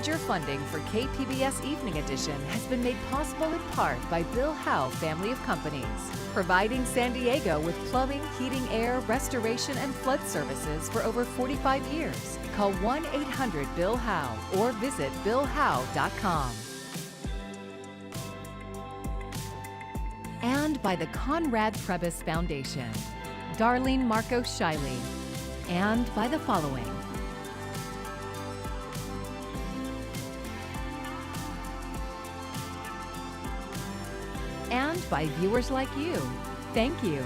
Major funding for KPBS Evening Edition has been made possible in part by Bill Howe Family of Companies, providing San Diego with plumbing, heating, air, restoration, and flood services for over 45 years. Call 1-800-BILL-HOWE or visit billhowe.com. And by the Conrad Prebys Foundation, Darlene Marco Shiley, and by the following. And by viewers like you. Thank you.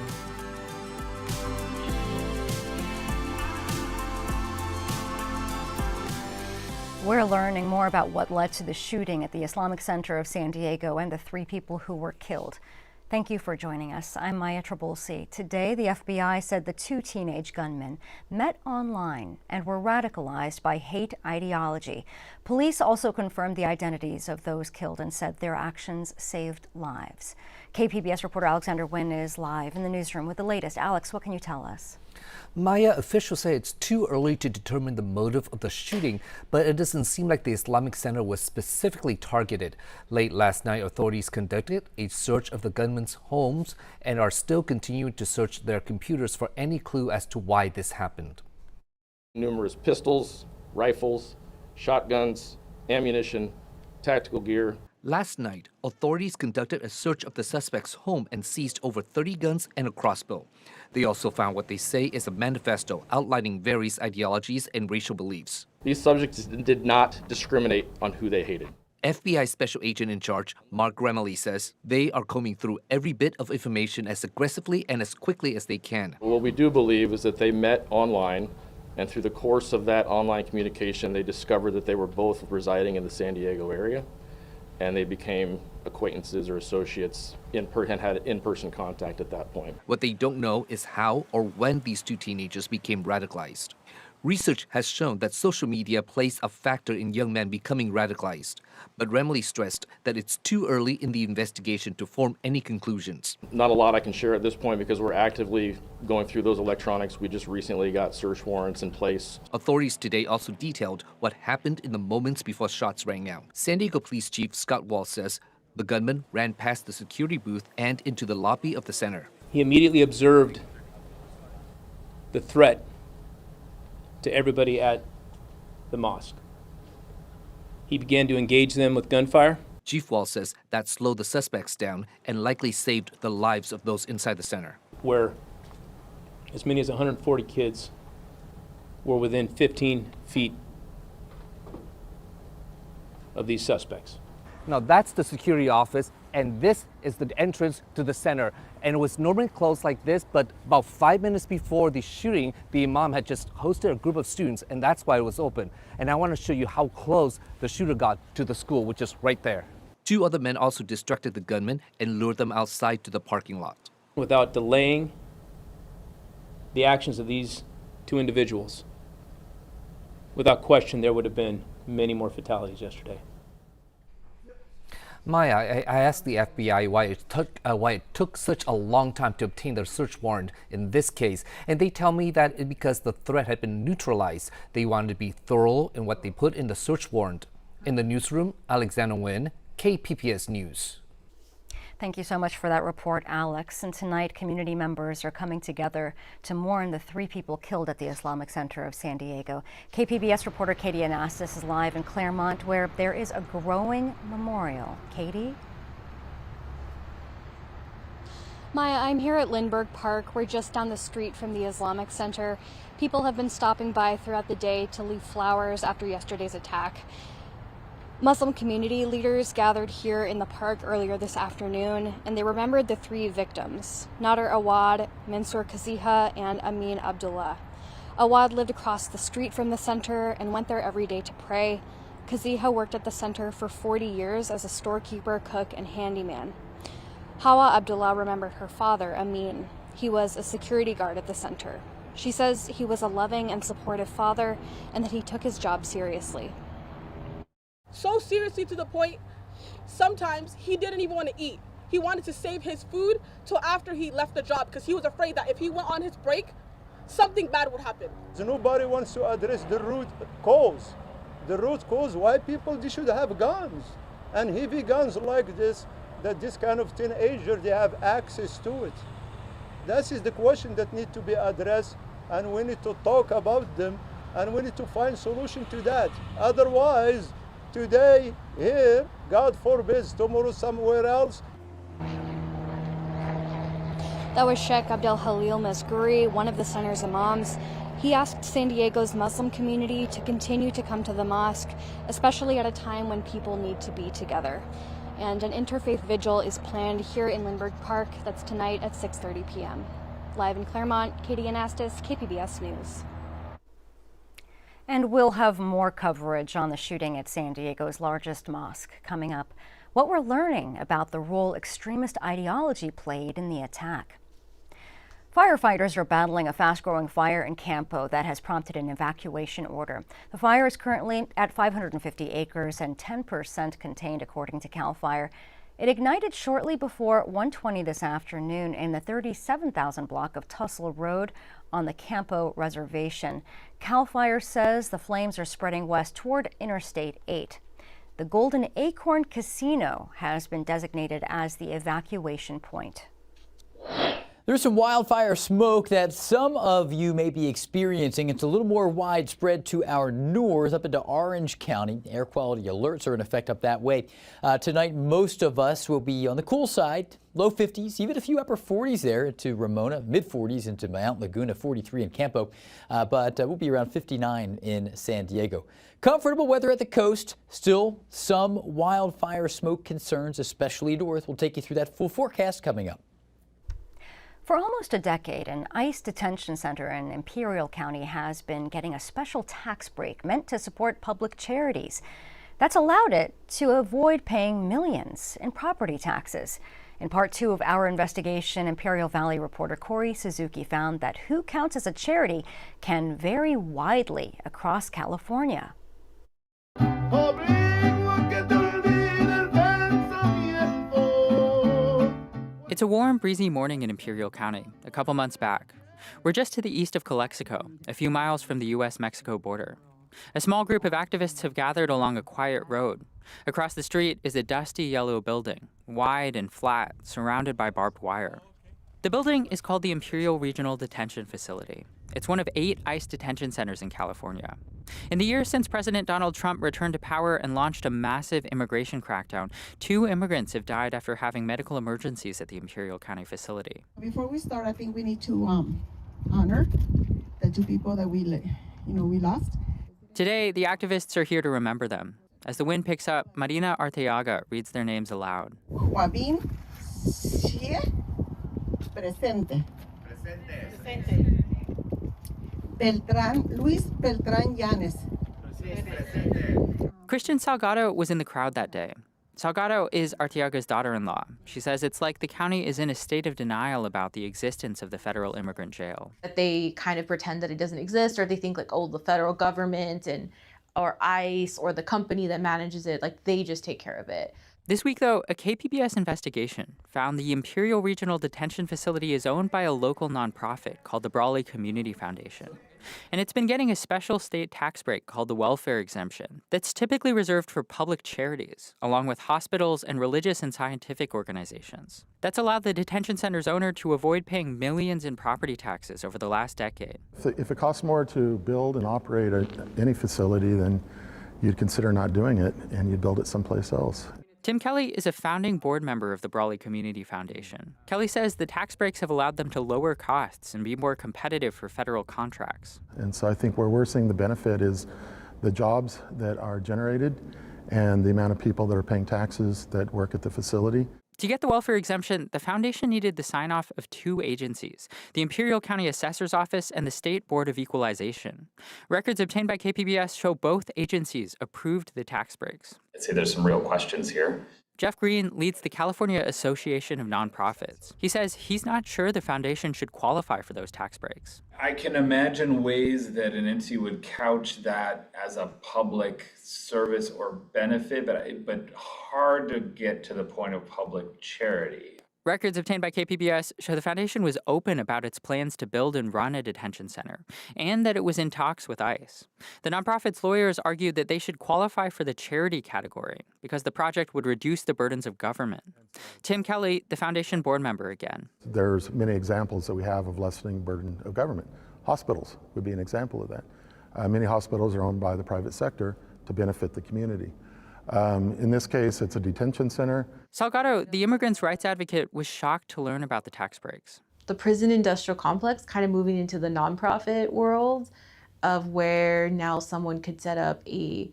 We're learning more about what led to the shooting at the Islamic Center of San Diego and the 3 people who were killed. Thank you for joining us. I'm Maya Trabulsi. Today, the FBI said the 2 teenage gunmen met online and were radicalized by hate ideology. Police also confirmed the identities of those killed and said their actions saved lives. KPBS reporter Alexander Nguyen is live in the newsroom with the latest. Alex, what can you tell us? Maya, officials say it's too early to determine the motive of the shooting, but it doesn't seem like the Islamic Center was specifically targeted. Late last night, authorities conducted a search of the gunmen's homes and are still continuing to search their computers for any clue as to why this happened. Numerous pistols, rifles, shotguns, ammunition, tactical gear. Last night, authorities conducted a search of the suspect's home and seized over 30 guns and a crossbow. They also found what they say is a manifesto outlining various ideologies and racial beliefs. These subjects did not discriminate on who they hated. FBI Special Agent in Charge, Mark Remley, says they are combing through every bit of information as aggressively and as quickly as they can. What we do believe is that they met online, and through the course of that online communication, they discovered that they were both residing in the San Diego area, and they became acquaintances or associates and had in-person contact at that point. What they don't know is how or when these 2 teenagers became radicalized. Research has shown that social media plays a factor in young men becoming radicalized, but Remley stressed that it's too early in the investigation to form any conclusions. Not a lot I can share at this point because we're actively going through those electronics. We just recently got search warrants in place. Authorities today also detailed what happened in the moments before shots rang out. San Diego Police Chief Scott Wall says the gunman ran past the security booth and into the lobby of the center. He immediately observed the threat to everybody at the mosque. He began to engage them with gunfire. Chief Wall says that slowed the suspects down and likely saved the lives of those inside the center. Where as many as 140 kids were within 15 feet of these suspects. Now that's the security office, and this is the entrance to the center. And it was normally closed like this, but about 5 minutes before the shooting, the imam had just hosted a group of students, and that's why it was open. And I want to show you how close the shooter got to the school, which is right there. 2 other men also distracted the gunmen and lured them outside to the parking lot. Without delaying the actions of these 2 individuals, without question, there would have been many more fatalities yesterday. Maya, I asked the FBI why it took such a long time to obtain their search warrant in this case, and they tell me that it's because the threat had been neutralized. They wanted to be thorough in what they put in the search warrant. In the newsroom, Alexander Nguyen, KPBS News. Thank you so much for that report, Alex. And tonight, community members are coming together to mourn the 3 people killed at the Islamic Center of San Diego. KPBS reporter Katie Anastas is live in Claremont, where there is a growing memorial. Katie? Maya, I'm here at Lindbergh Park. We're just down the street from the Islamic Center. People have been stopping by throughout the day to leave flowers after yesterday's attack. Muslim community leaders gathered here in the park earlier this afternoon, and they remembered the 3 victims, Nader Awad, Mansour Kaziha, and Amin Abdullah. Awad lived across the street from the center and went there every day to pray. Kaziha worked at the center for 40 years as a storekeeper, cook, and handyman. Hawa Abdullah remembered her father, Amin. He was a security guard at the center. She says he was a loving and supportive father and that he took his job seriously. So seriously to the point, sometimes he didn't even want to eat. He wanted to save his food till after he left the job because he was afraid that if he went on his break, something bad would happen. Nobody wants to address the root cause. the root cause why people they should have guns, and heavy guns like this, that this kind of teenager, they have access to it. That is the question that need to be addressed, and we need to talk about them, and we need to find solution to that. Otherwise, today here, God forbid, tomorrow somewhere else. That was Sheikh Abdel Halil Masguri, one of the center's imams. He asked San Diego's Muslim community to continue to come to the mosque, especially at a time when people need to be together. And an interfaith vigil is planned here in Lindbergh Park. That's tonight at 6:30 p.m. Live in Claremont, Katie Anastas, KPBS News. And we'll have more coverage on the shooting at San Diego's largest mosque coming up. What we're learning about the role extremist ideology played in the attack. Firefighters are battling a fast-growing fire in Campo that has prompted an evacuation order. The fire is currently at 550 acres and 10% contained, according to CAL FIRE. It ignited shortly before 1:20 this afternoon in the 37,000 block of Tussle Road on the Campo Reservation. CAL FIRE says the flames are spreading west toward Interstate 8. The Golden Acorn Casino has been designated as the evacuation point. There's some wildfire smoke that some of you may be experiencing. It's a little more widespread to our north, up into Orange County. Air quality alerts are in effect up that way. Tonight, most of us will be on the cool side, low 50s, even a few upper 40s there to Ramona, mid 40s into Mount Laguna, 43 in Campo, but we'll be around 59 in San Diego. Comfortable weather at the coast, still some wildfire smoke concerns, especially north. We'll take you through that full forecast coming up. For almost a decade, an ICE detention center in Imperial County has been getting a special tax break meant to support public charities. That's allowed it to avoid paying millions in property taxes. In part 2 of our investigation, Imperial Valley reporter Corey Suzuki found that who counts as a charity can vary widely across California. It's a warm, breezy morning in Imperial County, a couple months back. We're just to the east of Calexico, a few miles from the U.S.-Mexico border. A small group of activists have gathered along a quiet road. Across the street is a dusty yellow building, wide and flat, surrounded by barbed wire. The building is called the Imperial Regional Detention Facility. It's one of 8 ICE detention centers in California. In the years since President Donald Trump returned to power and launched a massive immigration crackdown, 2 immigrants have died after having medical emergencies at the Imperial County facility. Before we start, I think we need to honor the 2 people that we lost. Today, the activists are here to remember them. As the wind picks up, Marina Arteaga reads their names aloud. Joaquín Sie presente. Presente. Luis Beltrán Llanes. Christian Salgado was in the crowd that day. Salgado is Arteaga's daughter-in-law. She says it's like the county is in a state of denial about the existence of the federal immigrant jail. They kind of pretend that it doesn't exist, or they think like, oh, the federal government or ICE or the company that manages it, like they just take care of it. This week, though, a KPBS investigation found the Imperial Regional Detention Facility is owned by a local nonprofit called the Brawley Community Foundation. And it's been getting a special state tax break called the welfare exemption that's typically reserved for public charities, along with hospitals and religious and scientific organizations. That's allowed the detention center's owner to avoid paying millions in property taxes over the last decade. If it costs more to build and operate any facility, then you'd consider not doing it and you'd build it someplace else. Tim Kelly is a founding board member of the Brawley Community Foundation. Kelly says the tax breaks have allowed them to lower costs and be more competitive for federal contracts. And so I think where we're seeing the benefit is the jobs that are generated and the amount of people that are paying taxes that work at the facility. To get the welfare exemption, the foundation needed the sign-off of 2 agencies, the Imperial County Assessor's Office and the State Board of Equalization. Records obtained by KPBS show both agencies approved the tax breaks. I'd say there's some real questions here. Jeff Green leads the California Association of Nonprofits. He says he's not sure the foundation should qualify for those tax breaks. I can imagine ways that an entity would couch that as a public service or benefit, but hard to get to the point of public charity. Records obtained by KPBS show the foundation was open about its plans to build and run a detention center, and that it was in talks with ICE. The nonprofit's lawyers argued that they should qualify for the charity category because the project would reduce the burdens of government. Tim Kelly, the foundation board member again. There's many examples that we have of lessening burden of government. Hospitals would be an example of that. Many hospitals are owned by the private sector to benefit the community. In this case, it's a detention center. Salgado, the immigrants' rights advocate, was shocked to learn about the tax breaks. The prison industrial complex kind of moving into the nonprofit world of where now someone could set up a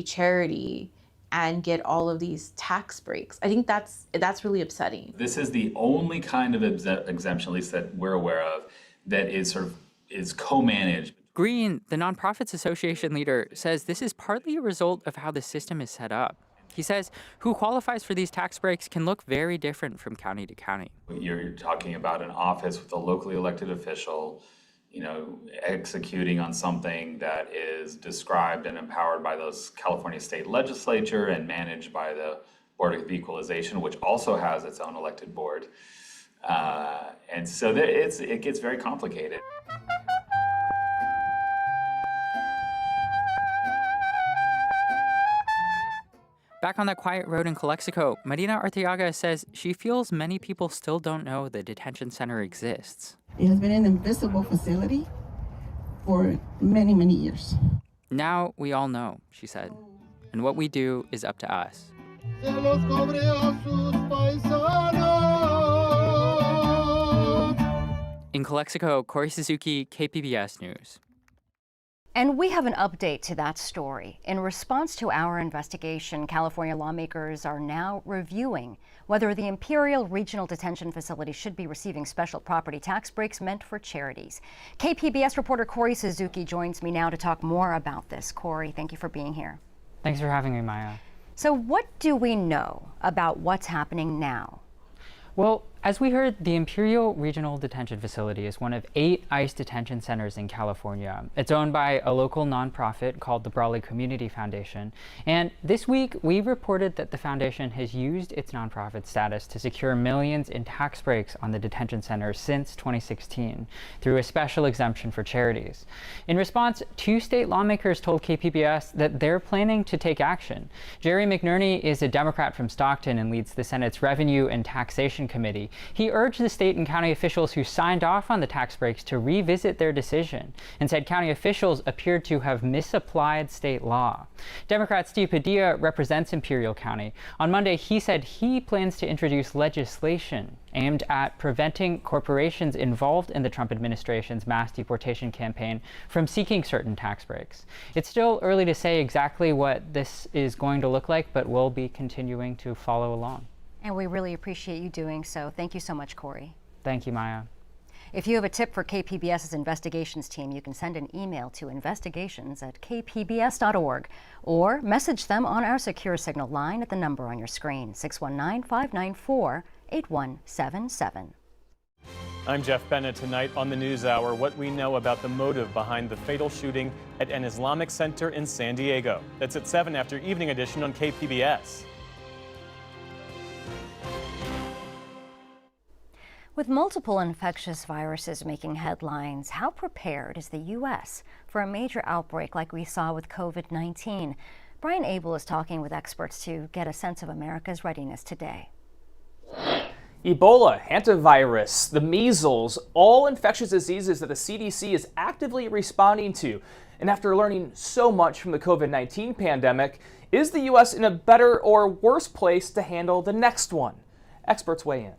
charity and get all of these tax breaks. I think that's really upsetting. This is the only kind of exemption, at least that we're aware of, that is co-managed. Green, the nonprofits association leader, says this is partly a result of how the system is set up. He says who qualifies for these tax breaks can look very different from county to county. You're talking about an office with a locally elected official, executing on something that is described and empowered by those California state legislature and managed by the Board of Equalization, which also has its own elected board. And so it gets very complicated. Back on that quiet road in Calexico, Marina Arteaga says she feels many people still don't know the detention center exists. It has been an invisible facility for many, many years. Now we all know, she said, and what we do is up to us. In Calexico, Corey Suzuki, KPBS News. And we have an update to that story. In response to our investigation, California lawmakers are now reviewing whether the Imperial Regional Detention Facility should be receiving special property tax breaks meant for charities. KPBS reporter Corey Suzuki joins me now to talk more about this. Corey, thank you for being here. Thanks for having me, Maya. So what do we know about what's happening now? Well, as we heard, the Imperial Regional Detention Facility is one of 8 ICE detention centers in California. It's owned by a local nonprofit called the Brawley Community Foundation. And this week, we reported that the foundation has used its nonprofit status to secure millions in tax breaks on the detention center since 2016 through a special exemption for charities. In response, 2 state lawmakers told KPBS that they're planning to take action. Jerry McNerney is a Democrat from Stockton and leads the Senate's Revenue and Taxation Committee. He urged the state and county officials who signed off on the tax breaks to revisit their decision and said county officials appeared to have misapplied state law. Democrat Steve Padilla represents Imperial County. On Monday, he said he plans to introduce legislation aimed at preventing corporations involved in the Trump administration's mass deportation campaign from seeking certain tax breaks. It's still early to say exactly what this is going to look like, but we'll be continuing to follow along. And we really appreciate you doing so. Thank you so much, Corey. Thank you, Maya. If you have a tip for KPBS's investigations team, you can send an email to investigations@kpbs.org or message them on our secure signal line at the number on your screen, 619-594-8177. I'm Jeff Bennett. Tonight on the NewsHour, what we know about the motive behind the fatal shooting at an Islamic Center in San Diego. That's at 7 after Evening Edition on KPBS. With multiple infectious viruses making headlines, how prepared is the U.S. for a major outbreak like we saw with COVID-19? Brian Abel is talking with experts to get a sense of America's readiness today. Ebola, hantavirus, the measles, all infectious diseases that the CDC is actively responding to. And after learning so much from the COVID-19 pandemic, is the U.S. in a better or worse place to handle the next one? Experts weigh in.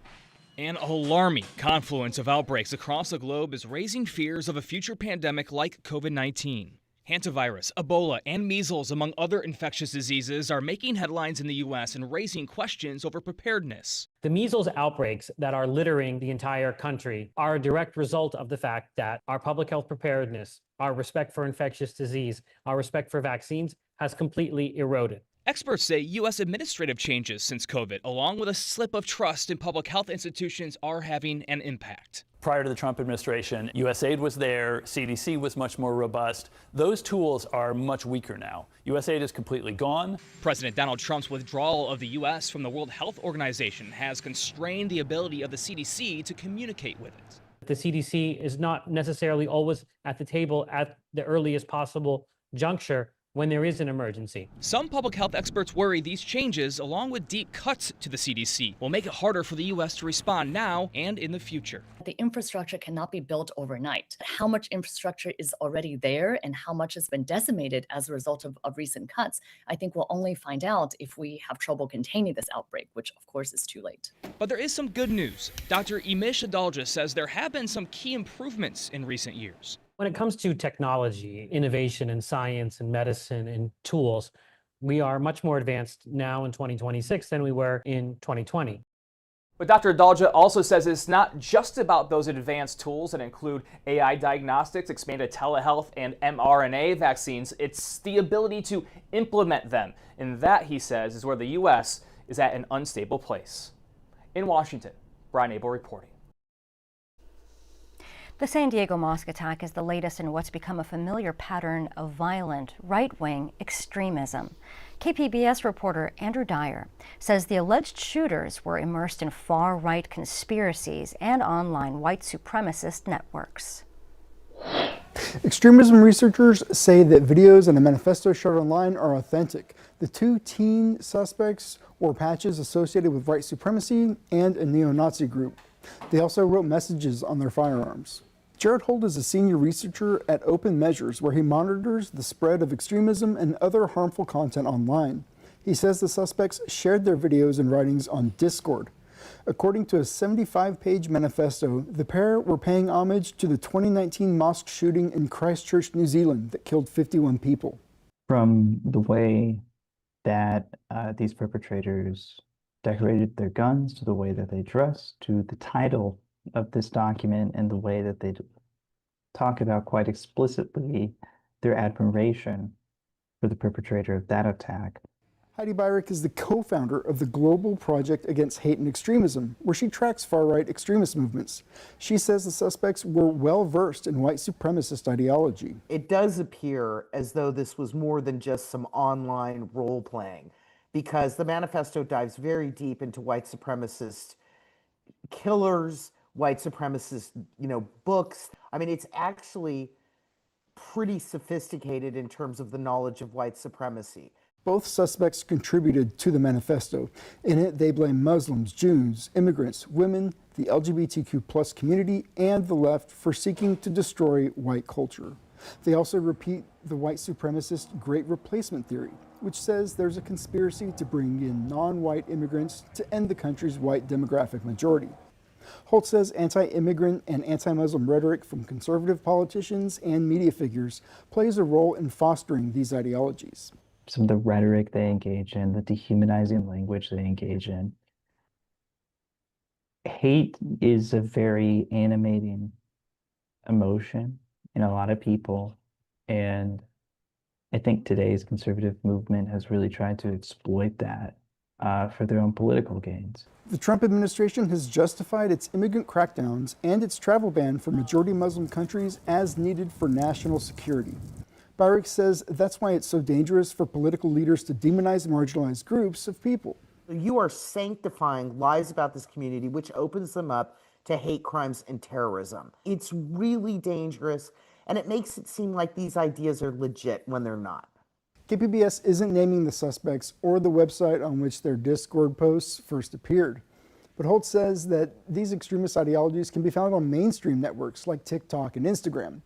An alarming confluence of outbreaks across the globe is raising fears of a future pandemic like COVID-19. Hantavirus, Ebola, and measles, among other infectious diseases, are making headlines in the U.S. and raising questions over preparedness. The measles outbreaks that are littering the entire country are a direct result of the fact that our public health preparedness, our respect for infectious disease, our respect for vaccines has completely eroded. Experts say U.S. administrative changes since COVID, along with a slip of trust in public health institutions, are having an impact. Prior to the Trump administration, USAID was there, CDC was much more robust. Those tools are much weaker now. USAID is completely gone. President Donald Trump's withdrawal of the U.S. from the World Health Organization has constrained the ability of the CDC to communicate with it. The CDC is not necessarily always at the table at the earliest possible juncture when there is an emergency. Some public health experts worry these changes, along with deep cuts to the CDC, will make it harder for the U.S. to respond now and in the future. The infrastructure cannot be built overnight. How much infrastructure is already there and how much has been decimated as a result of recent cuts, I think we'll only find out if we have trouble containing this outbreak, which of course is too late. But there is some good news. Dr. Imish Adalja says there have been some key improvements in recent years. When it comes to technology, innovation in science and medicine and tools, we are much more advanced now in 2026 than we were in 2020. But Dr. Adalja also says it's not just about those advanced tools that include AI diagnostics, expanded telehealth, and mRNA vaccines. It's the ability to implement them. And that, he says, is where the U.S. is at an unstable place. In Washington, Brian Abel reporting. The San Diego mosque attack is the latest in what's become a familiar pattern of violent right-wing extremism. KPBS reporter Andrew Dyer says the alleged shooters were immersed in far-right conspiracies and online white supremacist networks. Extremism researchers say that videos and a manifesto shared online are authentic. The two teen suspects wore patches associated with white supremacy and a neo-Nazi group. They also wrote messages on their firearms. Jared Holt is a senior researcher at Open Measures, where he monitors the spread of extremism and other harmful content online. He says the suspects shared their videos and writings on Discord. According to a 75-page manifesto, the pair were paying homage to the 2019 mosque shooting in Christchurch, New Zealand that killed 51 people. From the way that these perpetrators decorated their guns, to the way that they dressed, to the title of this document and the way that they talk about quite explicitly their admiration for the perpetrator of that attack. Heidi Byrick is the co-founder of the Global Project Against Hate and Extremism, where she tracks far-right extremist movements. She says the suspects were well-versed in white supremacist ideology. It does appear as though this was more than just some online role-playing, because the manifesto dives very deep into white supremacist killers, white supremacist, books. I mean, it's actually pretty sophisticated in terms of the knowledge of white supremacy. Both suspects contributed to the manifesto. In it, they blame Muslims, Jews, immigrants, women, the LGBTQ+ community, and the left for seeking to destroy white culture. They also repeat the white supremacist Great Replacement theory, which says there's a conspiracy to bring in non-white immigrants to end the country's white demographic majority. Holt says anti-immigrant and anti-Muslim rhetoric from conservative politicians and media figures plays a role in fostering these ideologies. Some of the rhetoric they engage in, the dehumanizing language they engage in. Hate is a very animating emotion in a lot of people, and I think today's conservative movement has really tried to exploit that for their own political gains. The Trump administration has justified its immigrant crackdowns and its travel ban for majority Muslim countries as needed for national security. Byrick says that's why it's so dangerous for political leaders to demonize marginalized groups of people. You are sanctifying lies about this community, which opens them up to hate crimes and terrorism. It's really dangerous, and it makes it seem like these ideas are legit when they're not. KPBS isn't naming the suspects or the website on which their Discord posts first appeared. But Holt says that these extremist ideologies can be found on mainstream networks like TikTok and Instagram.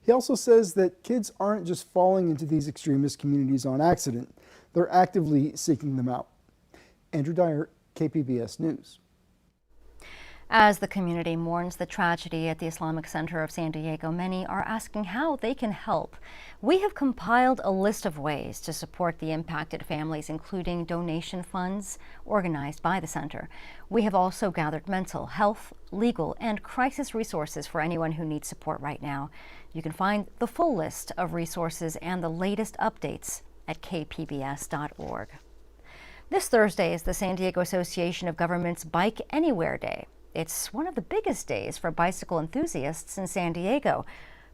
He also says that kids aren't just falling into these extremist communities on accident. They're actively seeking them out. Andrew Dyer, KPBS News. As the community mourns the tragedy at the Islamic Center of San Diego, many are asking how they can help. We have compiled a list of ways to support the impacted families, including donation funds organized by the center. We have also gathered mental health, legal, and crisis resources for anyone who needs support right now. You can find the full list of resources and the latest updates at kpbs.org. This Thursday is the San Diego Association of Governments Bike Anywhere Day. It's one of the biggest days for bicycle enthusiasts in San Diego.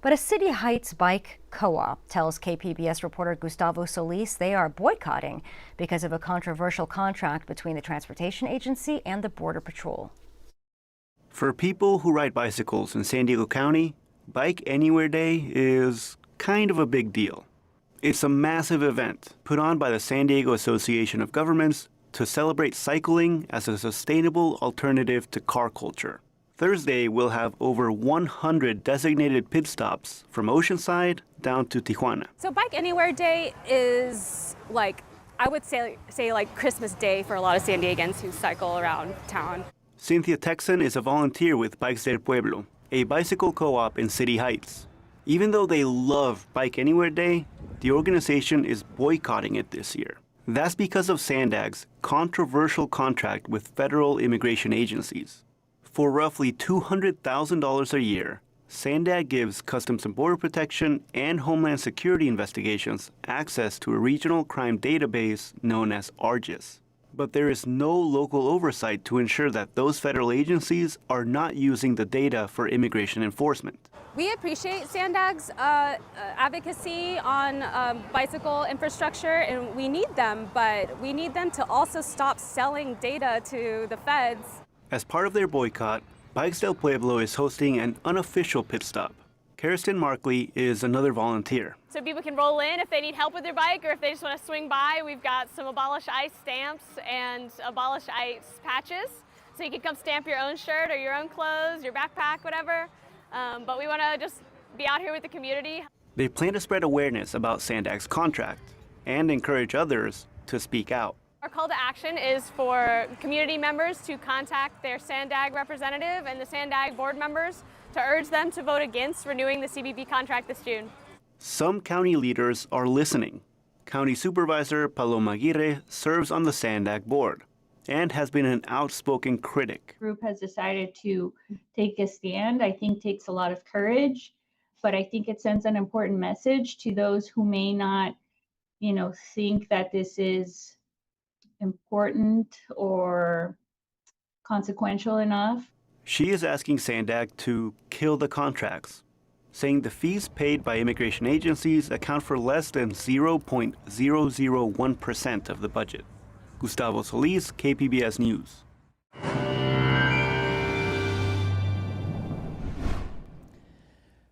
But a City Heights bike co-op tells KPBS reporter Gustavo Solis they are boycotting because of a controversial contract between the transportation agency and the Border Patrol. For people who ride bicycles in San Diego County, Bike Anywhere Day is kind of a big deal. It's a massive event put on by the San Diego Association of Governments to celebrate cycling as a sustainable alternative to car culture. Thursday, we'll have over 100 designated pit stops from Oceanside down to Tijuana. So Bike Anywhere Day is like, I would say like Christmas Day for a lot of San Diegans who cycle around town. Cynthia Texan is a volunteer with Bikes del Pueblo, a bicycle co-op in City Heights. Even though they love Bike Anywhere Day, the organization is boycotting it this year. That's because of Sandag's controversial contract with federal immigration agencies. For roughly $200,000 a year, Sandag gives Customs and Border Protection and Homeland Security investigations access to a regional crime database known as ARGIS. But there is no local oversight to ensure that those federal agencies are not using the data for immigration enforcement. We appreciate Sandag's advocacy on bicycle infrastructure, and we need them, but we need them to also stop selling data to the feds. As part of their boycott, Bikes del Pueblo is hosting an unofficial pit stop. Kirsten Markley is another volunteer. So people can roll in if they need help with their bike or if they just want to swing by. We've got some Abolish ICE stamps and Abolish ICE patches. So you can come stamp your own shirt or your own clothes, your backpack, whatever. But we want to just be out here with the community. They plan to spread awareness about Sandag's contract and encourage others to speak out. Our call to action is for community members to contact their Sandag representative and the Sandag board members to urge them to vote against renewing the CBP contract this June. Some county leaders are listening. County Supervisor Paloma Aguirre serves on the Sandag board and has been an outspoken critic. The group has decided to take a stand. I think takes a lot of courage, but I think it sends an important message to those who may not, think that this is important or consequential enough. She is asking Sandag to kill the contracts, saying the fees paid by immigration agencies account for less than 0.001% of the budget. Gustavo Solis, KPBS News.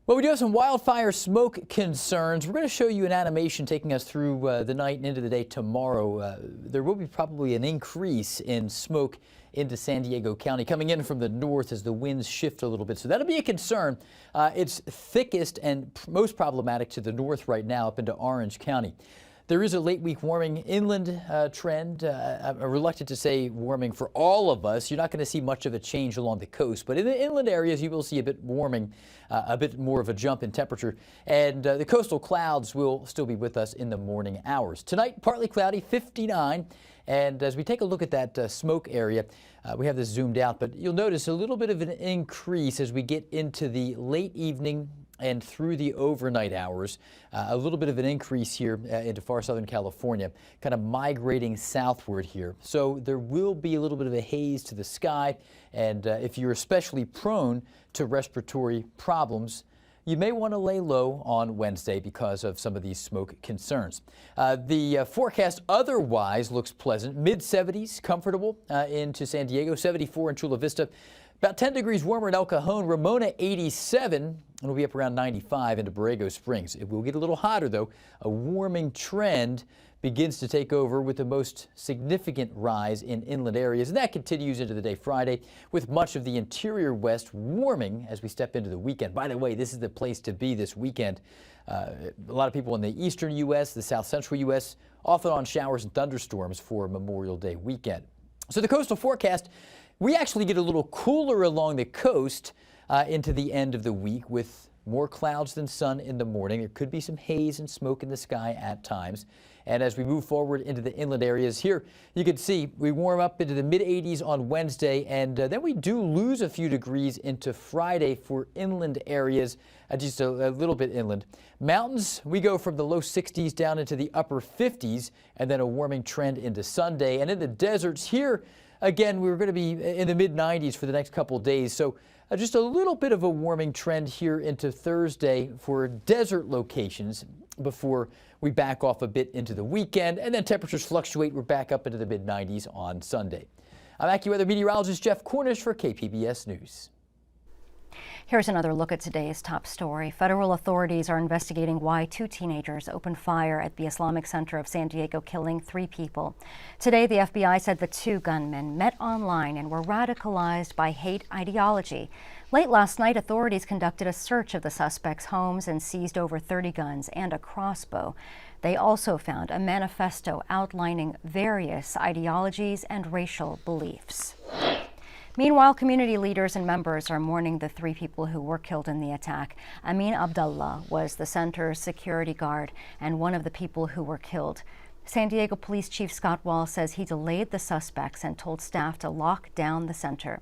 Well, we do have some wildfire smoke concerns. We're going to show you an animation taking us through the night and into the day tomorrow. There will be probably an increase in smoke into San Diego County coming in from the north as the winds shift a little bit. So that'll be a concern. It's thickest and most problematic to the north right now up into Orange County. There is a late week warming inland trend. I'm reluctant to say warming for all of us. You're not going to see much of a change along the coast, but in the inland areas you will see a bit warming, a bit more of a jump in temperature. And the coastal clouds will still be with us in the morning hours. Tonight, partly cloudy, 59. And as we take a look at that smoke area, we have this zoomed out, but you'll notice a little bit of an increase as we get into the late evening and through the overnight hours. A little bit of an increase here into far southern California, kind of migrating southward here. So there will be a little bit of a haze to the sky, and if you're especially prone to respiratory problems, you may want to lay low on Wednesday because of some of these smoke concerns. The forecast otherwise looks pleasant. Mid-70s, comfortable into San Diego, 74 in Chula Vista. About 10 degrees warmer in El Cajon, Ramona 87, and we'll be up around 95 into Borrego Springs. It will get a little hotter though. A warming trend begins to take over with the most significant rise in inland areas, and that continues into the day Friday with much of the interior west warming as we step into the weekend. By the way, this is the place to be this weekend. A lot of people in the eastern U.S., the south central U.S., often on showers and thunderstorms for Memorial Day weekend. So the coastal forecast, we actually get a little cooler along the coast into the end of the week with more clouds than sun in the morning. There could be some haze and smoke in the sky at times. And as we move forward into the inland areas here, you can see we warm up into the mid-80s on Wednesday, and then we do lose a few degrees into Friday for inland areas, just a little bit inland. Mountains, we go from the low 60s down into the upper 50s, and then a warming trend into Sunday. And in the deserts here, Again, we're going to be in the mid-90s for the next couple days. So just a little bit of a warming trend here into Thursday for desert locations before we back off a bit into the weekend. And then temperatures fluctuate. We're back up into the mid-90s on Sunday. I'm AccuWeather meteorologist Jeff Cornish for KPBS News. Here's another look at today's top story. Federal authorities are investigating why 2 teenagers opened fire at the Islamic Center of San Diego, killing 3 people. Today, the FBI said the 2 gunmen met online and were radicalized by hate ideology. Late last night, authorities conducted a search of the suspects' homes and seized over 30 guns and a crossbow. They also found a manifesto outlining various ideologies and racial beliefs. Meanwhile, community leaders and members are mourning the 3 people who were killed in the attack. Amin Abdullah was the center's security guard and one of the people who were killed. San Diego Police Chief Scott Wall says he delayed the suspects and told staff to lock down the center.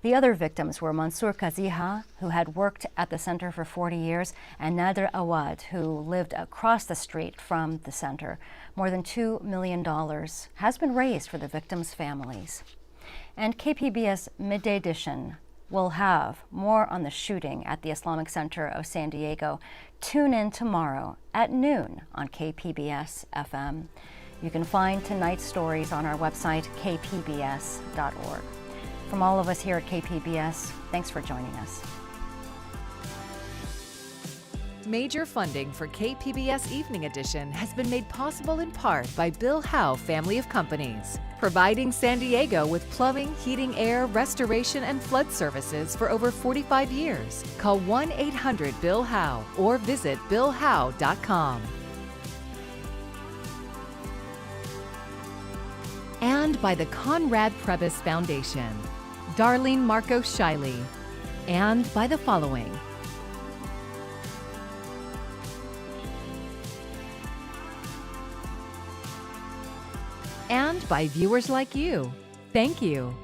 The other victims were Mansour Kaziha, who had worked at the center for 40 years, and Nader Awad, who lived across the street from the center. More than $2 million has been raised for the victims' families. And KPBS Midday Edition will have more on the shooting at the Islamic Center of San Diego. Tune in tomorrow at noon on KPBS FM. You can find tonight's stories on our website, kpbs.org. From all of us here at KPBS, thanks for joining us. Major funding for KPBS Evening Edition has been made possible in part by Bill Howe Family of Companies, providing San Diego with plumbing, heating, air, restoration, and flood services for over 45 years. Call 1-800-BILL-HOWE or visit billhowe.com. And by the Conrad Prebys Foundation, Darlene Marco Shiley, and by the following: and by viewers like you. Thank you.